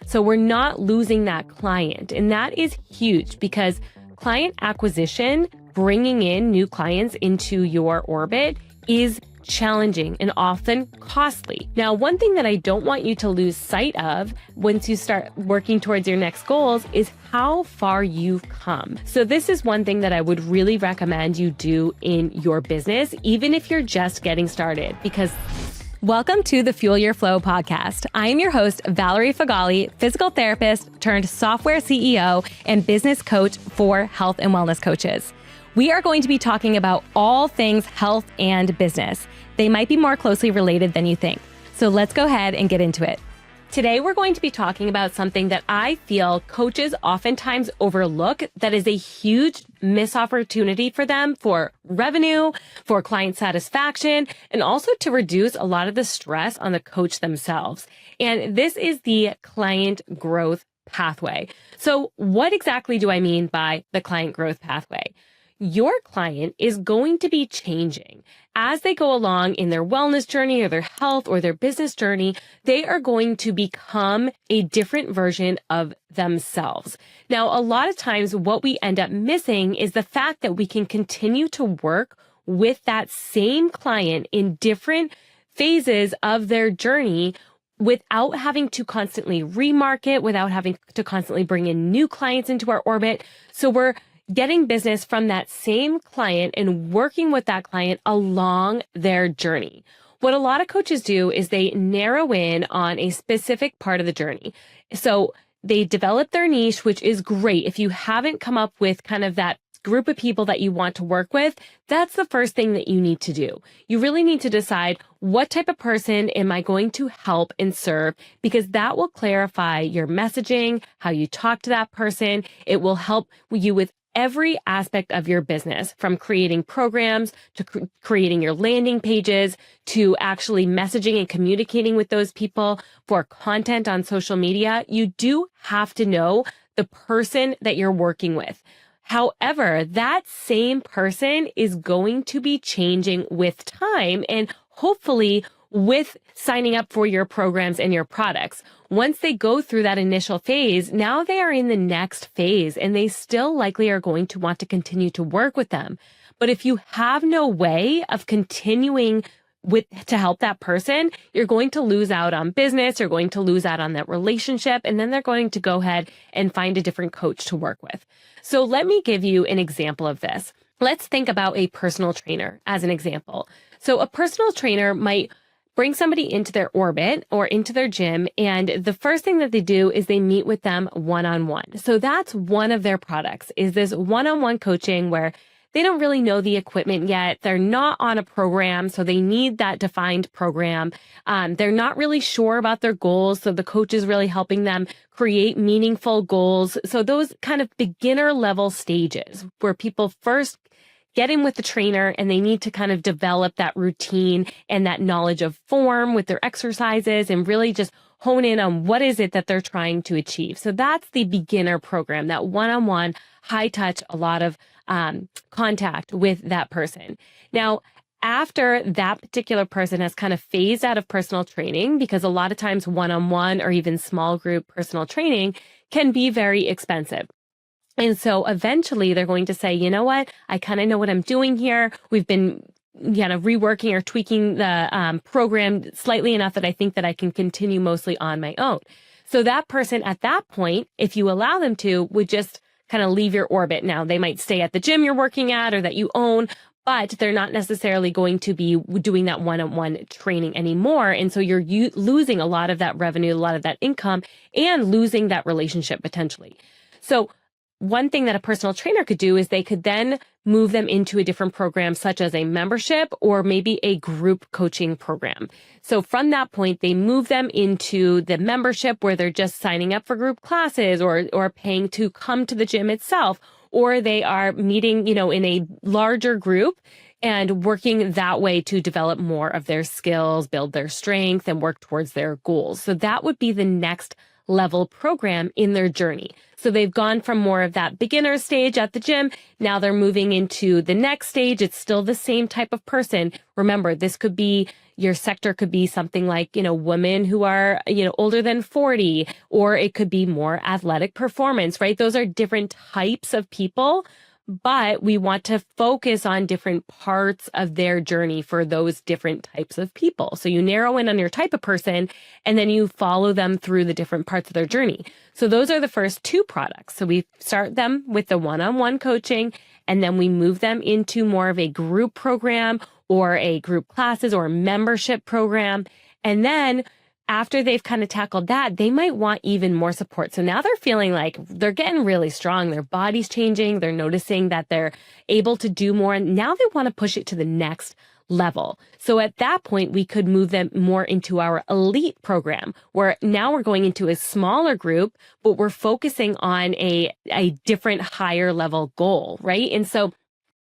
So we're not losing that client. And that is huge because client acquisition, bringing in new clients into your orbit, is challenging and often costly. Now, one thing that I don't want you to lose sight of once you start working towards your next goals is how far you've come. So this is one thing that I would really recommend you do in your business, even if you're just getting started, because welcome to the Fuel Your Flow podcast. I am your host, Valerie Feghali, physical therapist turned software CEO and business coach for health and wellness coaches. We are going to be talking about all things health and business. They might be more closely related than you think. So let's go ahead and get into it. Today, we're going to be talking about something that I feel coaches oftentimes overlook that is a huge missed opportunity for them for revenue, for client satisfaction, and also to reduce a lot of the stress on the coach themselves. And this is the client growth pathway. So what exactly do I mean by the client growth pathway? Your client is going to be changing as they go along in their wellness journey or their health or their business journey. They are going to become a different version of themselves. Now, a lot of times what we end up missing is the fact that we can continue to work with that same client in different phases of their journey without having to constantly remarket, without having to constantly bring in new clients into our orbit. So we're getting business from that same client and working with that client along their journey. What a lot of coaches do is they narrow in on a specific part of the journey. So they develop their niche, which is great. If you haven't come up with kind of that group of people that you want to work with, that's the first thing that you need to do. You really need to decide, what type of person am I going to help and serve? Because that will clarify your messaging, how you talk to that person. It will help you with every aspect of your business, from creating programs to creating your landing pages to actually messaging and communicating with those people for content on social media. You do have to know the person that you're working with. However, that same person is going to be changing with time and hopefully with signing up for your programs and your products. Once they go through that initial phase, now they are in the next phase and they still likely are going to want to continue to work with them. But if you have no way of continuing to help that person, you're going to lose out on business, you're going to lose out on that relationship, and then they're going to go ahead and find a different coach to work with. So let me give you an example of this. Let's think about a personal trainer as an example. So a personal trainer might bring somebody into their orbit or into their gym, and the first thing that they do is they meet with them one-on-one. So that's one of their products, is this one-on-one coaching where they don't really know the equipment yet. They're not on a program, so they need that defined program. They're not really sure about their goals, so the coach is really helping them create meaningful goals. So those kind of beginner level stages where people first get in with the trainer and they need to kind of develop that routine and that knowledge of form with their exercises and really just hone in on what is it that they're trying to achieve. So that's the beginner program, that one-on-one, high touch, a lot of contact with that person. Now, after that particular person has kind of phased out of personal training, because a lot of times one-on-one or even small group personal training can be very expensive. And so eventually they're going to say, you know what, I kind of know what I'm doing here. We've been reworking or tweaking the program slightly enough that I think that I can continue mostly on my own. So that person at that point, if you allow them to, would just kind of leave your orbit. Now, they might stay at the gym you're working at or that you own, but they're not necessarily going to be doing that one-on-one training anymore. And so you're losing a lot of that revenue, a lot of that income, and losing that relationship potentially. So one thing that a personal trainer could do is they could then move them into a different program, such as a membership or maybe a group coaching program. So from that point, they move them into the membership where they're just signing up for group classes or paying to come to the gym itself, or they are meeting, in a larger group and working that way to develop more of their skills, build their strength, and work towards their goals. So that would be the next level program in their journey. So they've gone from more of that beginner stage at the gym. Now they're moving into the next stage. It's still the same type of person. Remember, this could be, your sector could be something like, women who are, older than 40, or it could be more athletic performance, right? Those are different types of people, but we want to focus on different parts of their journey for those different types of people. So you narrow in on your type of person, and then you follow them through the different parts of their journey. So those are the first two products. So we start them with the one-on-one coaching, and then we move them into more of a group program or a group classes or membership program. And then after they've kind of tackled that, they might want even more support. So now they're feeling like they're getting really strong. Their body's changing. They're noticing that they're able to do more. And now they want to push it to the next level. So at that point, we could move them more into our elite program, where now we're going into a smaller group, but we're focusing on a different higher level goal, right? And so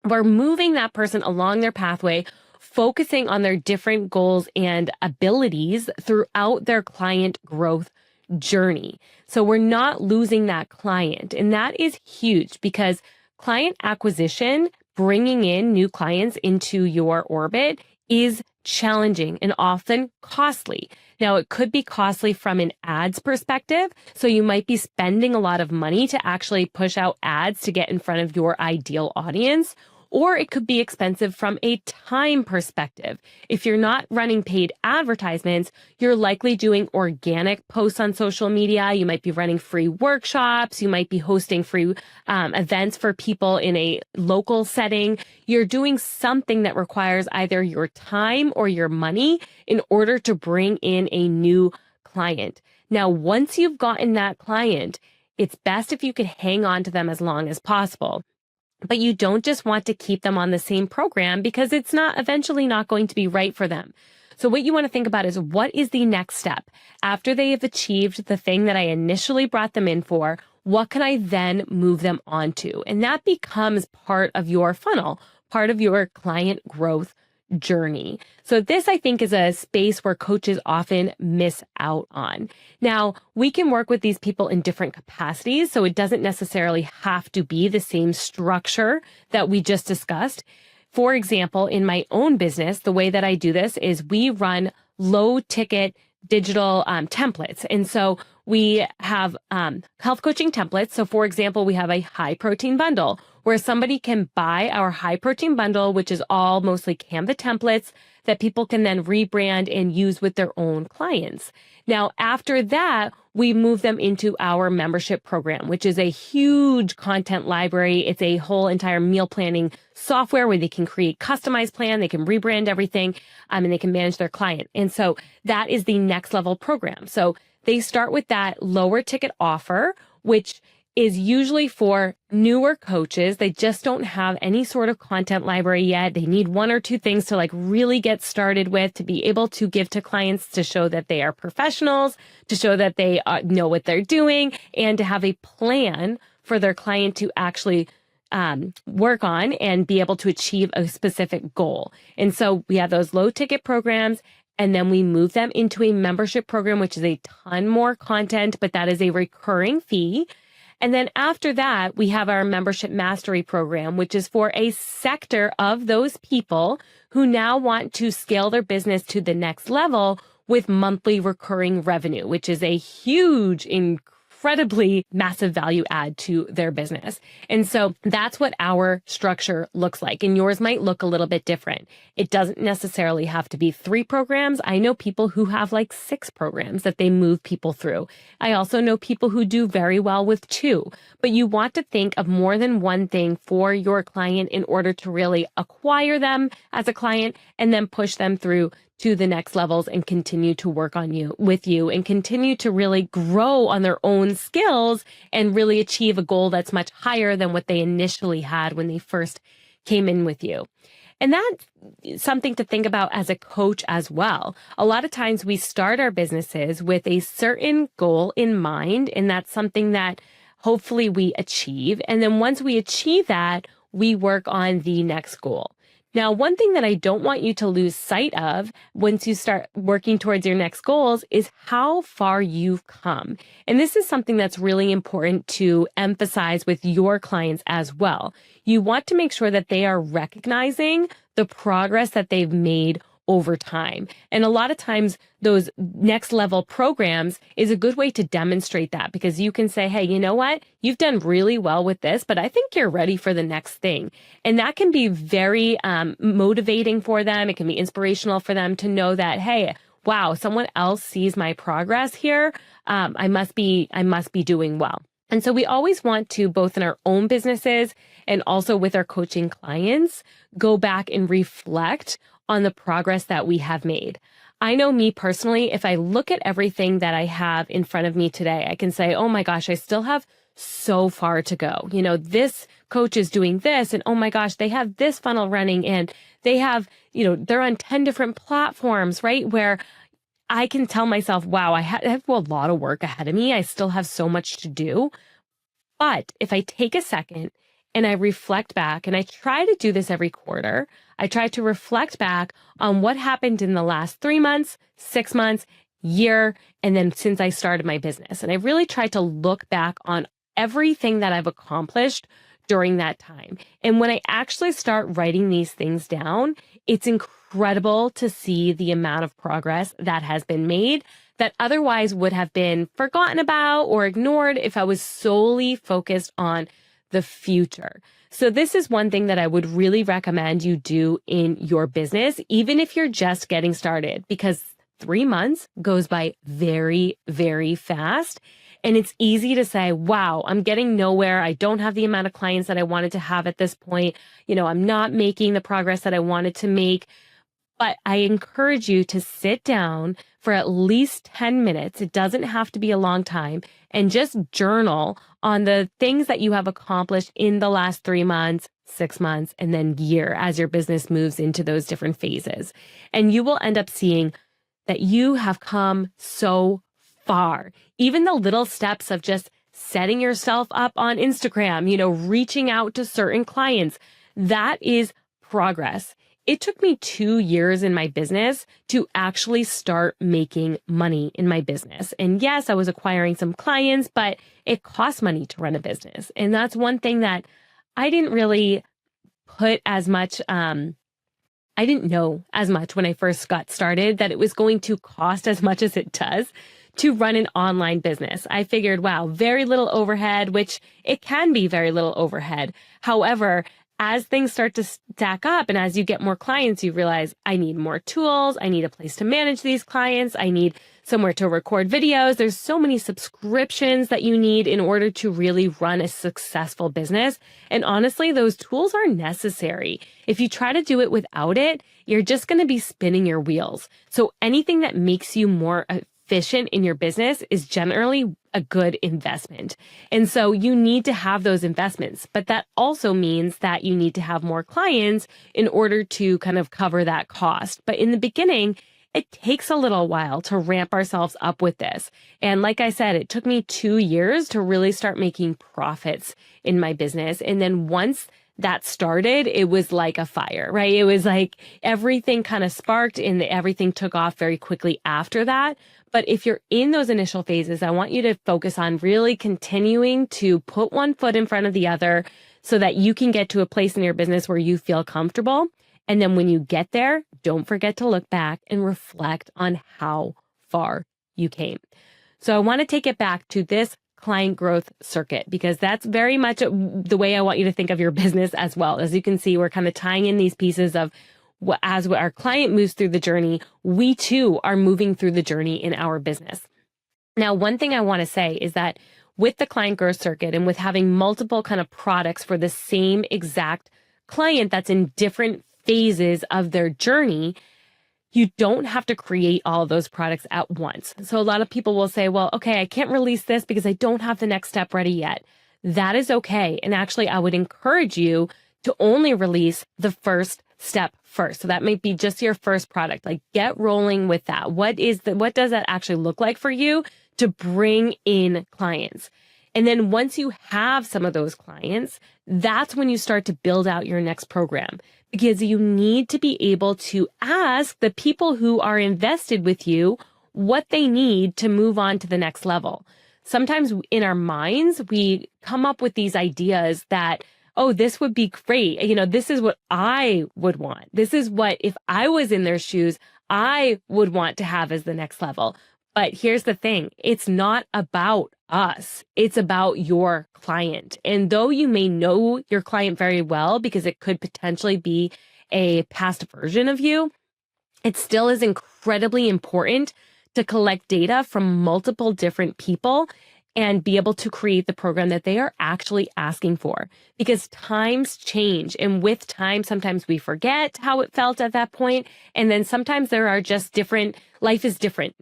we're moving that person along their pathway, focusing on their different goals and abilities throughout their client growth journey. So we're not losing that client. And that is huge, because client acquisition, bringing in new clients into your orbit, is challenging and often costly. Now, it could be costly from an ads perspective. So you might be spending a lot of money to actually push out ads to get in front of your ideal audience. Or it could be expensive from a time perspective. If you're not running paid advertisements, you're likely doing organic posts on social media. You might be running free workshops. You might be hosting free events for people in a local setting. You're doing something that requires either your time or your money in order to bring in a new client. Now, once you've gotten that client, it's best if you could hang on to them as long as possible. But you don't just want to keep them on the same program, because it's eventually not going to be right for them. So what you want to think about is, what is the next step? After they have achieved the thing that I initially brought them in for, what can I then move them onto? And that becomes part of your funnel, part of your client growth journey. So this, I think, is a space where coaches often miss out on. Now, we can work with these people in different capacities, so it doesn't necessarily have to be the same structure that we just discussed. For example, in my own business, the way that I do this is we run low ticket digital templates. And so we have health coaching templates. So for example, we have a high protein bundle where somebody can buy our high protein bundle, which is all mostly Canva templates that people can then rebrand and use with their own clients. Now, after that, we move them into our membership program, which is a huge content library. It's a whole entire meal planning software where they can create customized plan, they can rebrand everything, and they can manage their client. And so that is the next level program. So they start with that lower ticket offer, which is usually for newer coaches. They just don't have any sort of content library yet. They need one or two things to really get started with, to be able to give to clients, to show that they are professionals, to show that they know what they're doing, and to have a plan for their client to actually work on and be able to achieve a specific goal. And so we have those low ticket programs, and then we move them into a membership program, which is a ton more content, but that is a recurring fee. And then after that, we have our membership mastery program, which is for a sector of those people who now want to scale their business to the next level with monthly recurring revenue, which is a huge, incredibly massive value add to their business. And so that's what our structure looks like. And yours might look a little bit different. It doesn't necessarily have to be 3 programs. I know people who have 6 programs that they move people through. I also know people who do very well with 2. But you want to think of more than one thing for your client in order to really acquire them as a client and then push them through to the next levels and continue to work with you and continue to really grow on their own skills and really achieve a goal that's much higher than what they initially had when they first came in with you. And that's something to think about as a coach as well. A lot of times we start our businesses with a certain goal in mind, and that's something that hopefully we achieve. And then once we achieve that, we work on the next goal. Now, one thing that I don't want you to lose sight of once you start working towards your next goals is how far you've come. And this is something that's really important to emphasize with your clients as well. You want to make sure that they are recognizing the progress that they've made over time. And a lot of times those next level programs is a good way to demonstrate that, because you can say, hey, you know what? You've done really well with this, but I think you're ready for the next thing. And that can be very motivating for them. It can be inspirational for them to know that, hey, wow, someone else sees my progress here. I must be doing well. And so we always want to, both in our own businesses and also with our coaching clients, go back and reflect on the progress that we have made. I know me personally, if I look at everything that I have in front of me today, I can say, oh my gosh, I still have so far to go. You know, this coach is doing this, and oh my gosh, they have this funnel running, and they have, they're on 10 different platforms, right? Where I can tell myself, wow, I have a lot of work ahead of me. I still have so much to do. But if I take a second and I reflect back, and I try to do this every quarter, I try to reflect back on what happened in the last 3 months, 6 months, year, and then since I started my business. And I really try to look back on everything that I've accomplished during that time. And when I actually start writing these things down, it's incredible to see the amount of progress that has been made that otherwise would have been forgotten about or ignored if I was solely focused on the future. So this is one thing that I would really recommend you do in your business, even if you're just getting started, because 3 months goes by very, very fast. And it's easy to say, wow, I'm getting nowhere. I don't have the amount of clients that I wanted to have at this point. I'm not making the progress that I wanted to make. But I encourage you to sit down for at least 10 minutes. It doesn't have to be a long time, and just journal on the things that you have accomplished in the last 3 months, 6 months, and then year as your business moves into those different phases. And you will end up seeing that you have come so far. Even the little steps of just setting yourself up on Instagram, reaching out to certain clients, that is progress. It took me 2 years in my business to actually start making money in my business. And yes, I was acquiring some clients, but it costs money to run a business. And that's one thing that I didn't really put as much, I didn't know as much when I first got started that it was going to cost as much as it does to run an online business. I figured, wow, very little overhead, which it can be very little overhead. However, as things start to stack up and as you get more clients, you realize I need more tools. I need a place to manage these clients. I need somewhere to record videos. There's so many subscriptions that you need in order to really run a successful business. And honestly, those tools are necessary. If you try to do it without it, you're just going to be spinning your wheels. So anything that makes you more efficient in your business is generally a good investment. And so you need to have those investments, but that also means that you need to have more clients in order to kind of cover that cost. But in the beginning, it takes a little while to ramp ourselves up with this. And like I said, it took me 2 years to really start making profits in my business. And then once that started, it was like a fire, right? It was like everything kind of sparked and everything took off very quickly after that. But if you're in those initial phases, I want you to focus on really continuing to put one foot in front of the other so that you can get to a place in your business where you feel comfortable. And then when you get there, don't forget to look back and reflect on how far you came. So I want to take it back to this client growth circuit, because that's very much the way I want you to think of your business as well. As you can see, we're kind of tying in these pieces of as our client moves through the journey, we too are moving through the journey in our business. Now, one thing I want to say is that with the client growth circuit and with having multiple kind of products for the same exact client that's in different phases of their journey, you don't have to create all of those products at once. So a lot of people will say, well, okay, I can't release this because I don't have the next step ready yet. That is okay. And actually, I would encourage you to only release the first step first. So that might be just your first product. Like, get rolling with that. What does that actually look like for you to bring in clients? And then once you have some of those clients, that's when you start to build out your next program, because you need to be able to ask the people who are invested with you what they need to move on to the next level. Sometimes in our minds, we come up with these ideas that, oh, this would be great. This is what I would want. This is what, if I was in their shoes, I would want to have as the next level. But here's the thing. It's not about us. It's about your client. And though you may know your client very well, because it could potentially be a past version of you, it still is incredibly important to collect data from multiple different people and be able to create the program that they are actually asking for, because times change. And with time, sometimes we forget how it felt at that point. And then sometimes there are just life is different.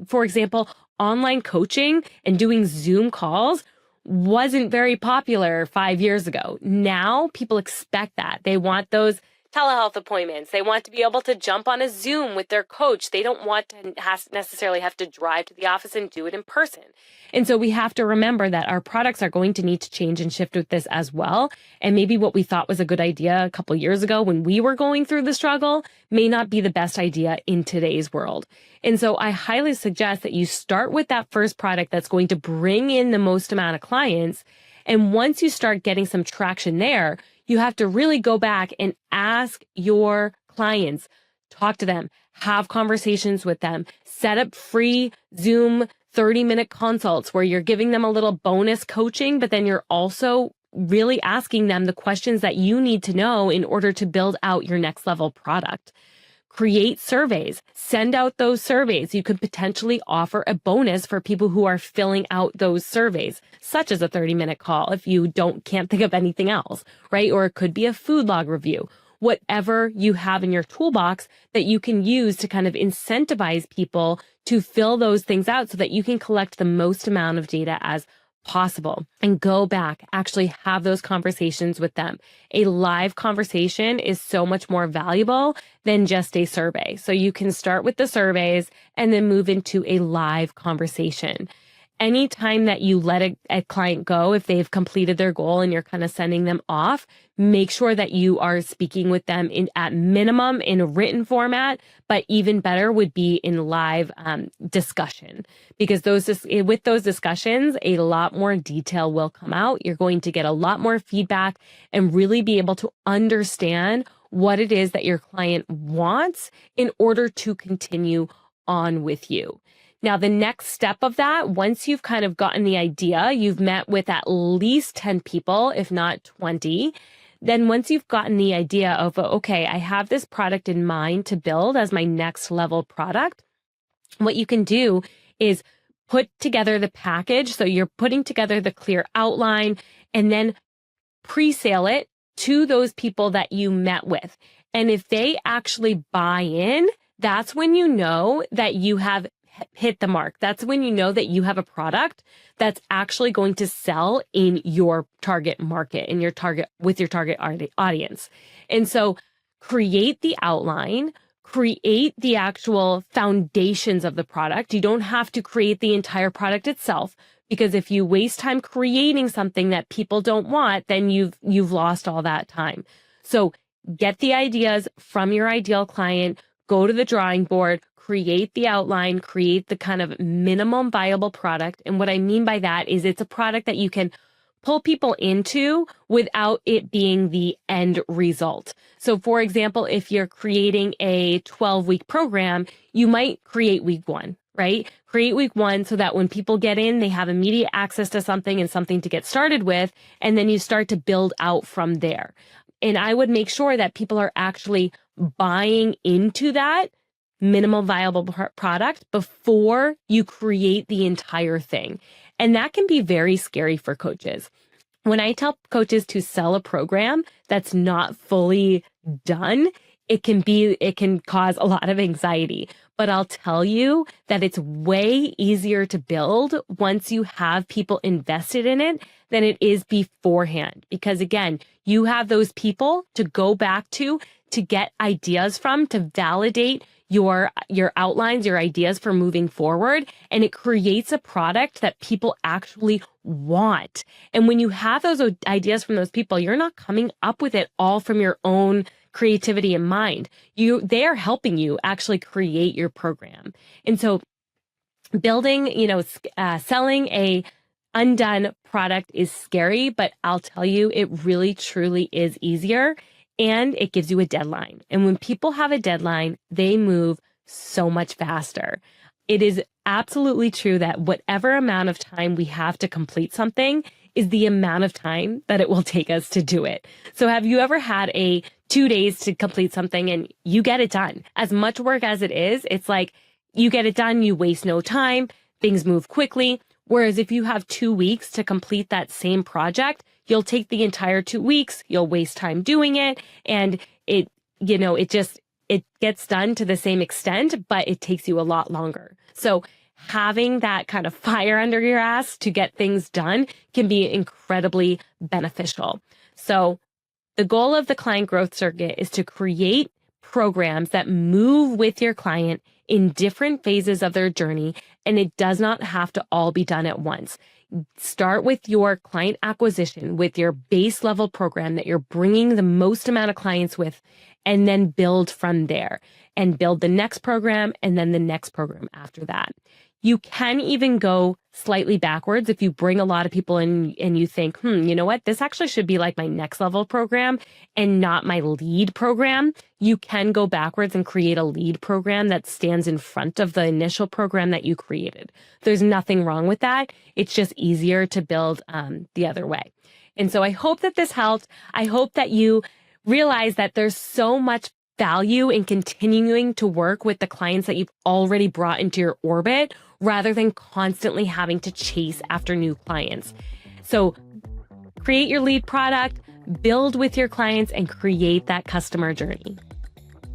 For example, online coaching and doing Zoom calls wasn't very popular 5 years ago. Now people expect that. They want those telehealth appointments. They want to be able to jump on a Zoom with their coach. They don't want to necessarily have to drive to the office and do it in person. And so we have to remember that our products are going to need to change and shift with this as well. And maybe what we thought was a good idea a couple years ago when we were going through the struggle may not be the best idea in today's world. And so I highly suggest that you start with that first product that's going to bring in the most amount of clients. And once you start getting some traction there, you have to really go back and ask your clients, talk to them, have conversations with them, set up free Zoom 30-minute consults where you're giving them a little bonus coaching, but then you're also really asking them the questions that you need to know in order to build out your next level product. Create surveys, send out those surveys. You could potentially offer a bonus for people who are filling out those surveys, such as a 30-minute call if you can't think of anything else, right? Or it could be a food log review, whatever you have in your toolbox that you can use to kind of incentivize people to fill those things out so that you can collect the most amount of data as possible and go back, actually have those conversations with them. A live conversation is so much more valuable than just a survey. So you can start with the surveys and then move into a live conversation. Anytime that you let a client go, if they've completed their goal and you're kind of sending them off, make sure that you are speaking with them at minimum in a written format, but even better would be in live discussion, because with those discussions, a lot more detail will come out. You're going to get a lot more feedback and really be able to understand what it is that your client wants in order to continue on with you. Now, the next step of that, once you've kind of gotten the idea, you've met with at least 10 people, if not 20. Then once you've gotten the idea of, okay, I have this product in mind to build as my next level product, what you can do is put together the package. So you're putting together the clear outline and then pre-sale it to those people that you met with. And if they actually buy in, that's when you know that you have hit the mark. That's when you know that you have a product that's actually going to sell in your target market, with your target audience. And so create the outline, create the actual foundations of the product. You don't have to create the entire product itself, because if you waste time creating something that people don't want, then you've lost all that time. So get the ideas from your ideal client, go to the drawing board, create the outline, create the kind of minimum viable product. And what I mean by that is it's a product that you can pull people into without it being the end result. So for example, if you're creating a 12-week program, you might create week 1, right? Create week 1 so that when people get in, they have immediate access to something and something to get started with. And then you start to build out from there. And I would make sure that people are actually buying into that minimum viable product before you create the entire thing. And that can be very scary for coaches. When I tell coaches to sell a program that's not fully done, it can cause a lot of anxiety. But I'll tell you that it's way easier to build once you have people invested in it than it is beforehand. Because again, you have those people to go back to get ideas from, to validate your outlines, your ideas for moving forward, and it creates a product that people actually want. And when you have those ideas from those people, you're not coming up with it all from your own creativity in mind. They are helping you actually create your program. And so building, selling a undone product is scary, but I'll tell you, it really truly is easier, and it gives you a deadline. And when people have a deadline, they move so much faster. It is absolutely true that whatever amount of time we have to complete something is the amount of time that it will take us to do it. So have you ever had 2 days to complete something and you get it done? As much work as it is, it's like you get it done, you waste no time, things move quickly. Whereas if you have 2 weeks to complete that same project, you'll take the entire 2 weeks, you'll waste time doing it, and it gets done to the same extent, but it takes you a lot longer. So having that kind of fire under your ass to get things done can be incredibly beneficial. So the goal of the client growth circuit is to create programs that move with your client in different phases of their journey, and it does not have to all be done at once. Start with your client acquisition, with your base level program that you're bringing the most amount of clients with, and then build from there and build the next program and then the next program after that. You can even go slightly backwards if you bring a lot of people in and you think, you know what, this actually should be like my next level program and not my lead program. You can go backwards and create a lead program that stands in front of the initial program that you created. There's nothing wrong with that. It's just easier to build the other way. And so I hope that this helped. I hope that you realize that there's so much value in continuing to work with the clients that you've already brought into your orbit rather than constantly having to chase after new clients. So create your lead product, build with your clients, and create that customer journey.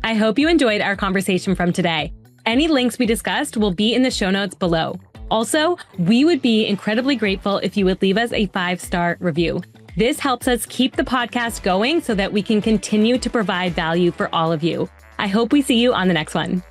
I hope you enjoyed our conversation from today. Any links we discussed will be in the show notes below. Also, we would be incredibly grateful if you would leave us a 5-star review. This helps us keep the podcast going so that we can continue to provide value for all of you. I hope we see you on the next one.